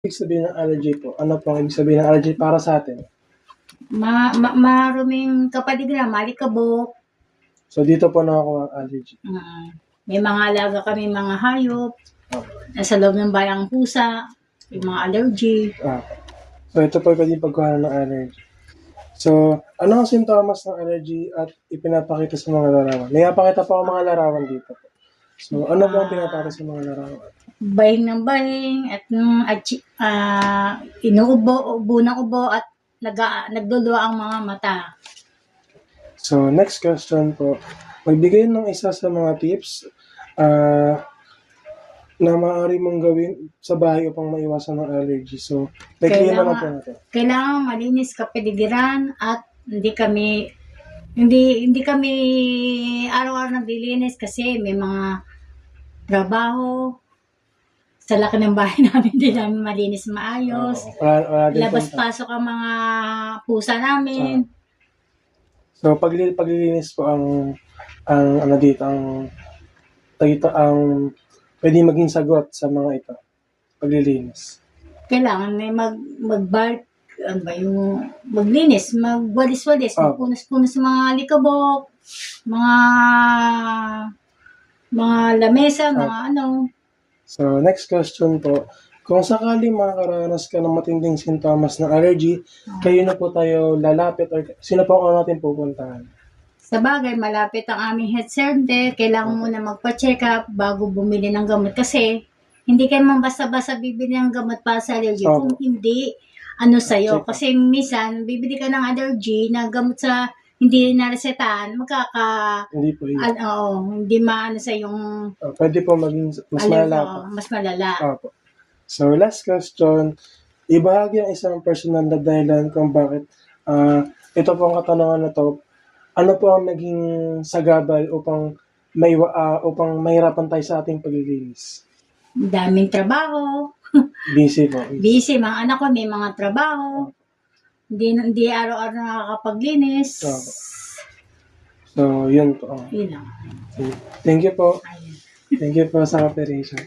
Ibig sabihin ng allergy po? Ano po ang ibig sabihin ng allergy para sa atin? Maruming kapaligiran, malikabok. So, dito po nakakuha ang allergy. May mga alaga kami, mga hayop. Nasa loob ng bahay ang pusa. Yung mga allergy. So, ito po pwede pagkuha ng allergy. So, ano ang sintomas ng allergy at ipinapakita sa mga larawan? May napakita po ang mga larawan dito. So, ano po ang pinapakita sa mga larawan? Bahing ng bahing at inuubo ng ubo at nagdudua ang mga mata. So, next question po. Magbigay ng isa sa mga tips na maaari mong gawin sa bahay upang maiwasan ng allergy. So, nagliyan naman po natin. Kailangan malinis kapaligiran at hindi kami araw-araw naglilinis kasi may mga trabaho. Sa laki ng bahay namin, hindi namin malinis maayos. Labas-pasok ang mga pusa namin. So, paglilinis po ang ano dito, ang pwede maging sagot sa mga ito. Paglilinis. Kailangan may maglinis, magwalis-walis, magpunas-punas sa mga likabok, mga lamesa, mga ano. So, next question po. Kung sakaling makakaranas ka ng matinding sintomas ng allergy, kayo na po tayo lalapit or sino po ang natin pupuntahan? Sa bagay, malapit ang aming health center. Kailangan muna magpa-check up bago bumili ng gamot. Kasi, hindi kayo man basta-basta bibili ng gamot para sa allergy. Kung hindi, sa'yo. Kasi minsan, bibili ka ng allergy na gamot sa hindi naresetahan, hindi po yun. Hindi maano sa yung pwede po maging mas malala. Mas malala. So, last question. Ibahagi ang isang personal na dahilan kung bakit ito po ang katanungan na to. Ano po ang naging sagabal upang mahirapan tayo sa ating paglilinis? Daming trabaho. Busy po. Busy. Mga anak ko may mga trabaho. Hindi araw-araw nakakapaglinis. So, yun po. Yun lang. Thank you po. Thank you po sa cooperation.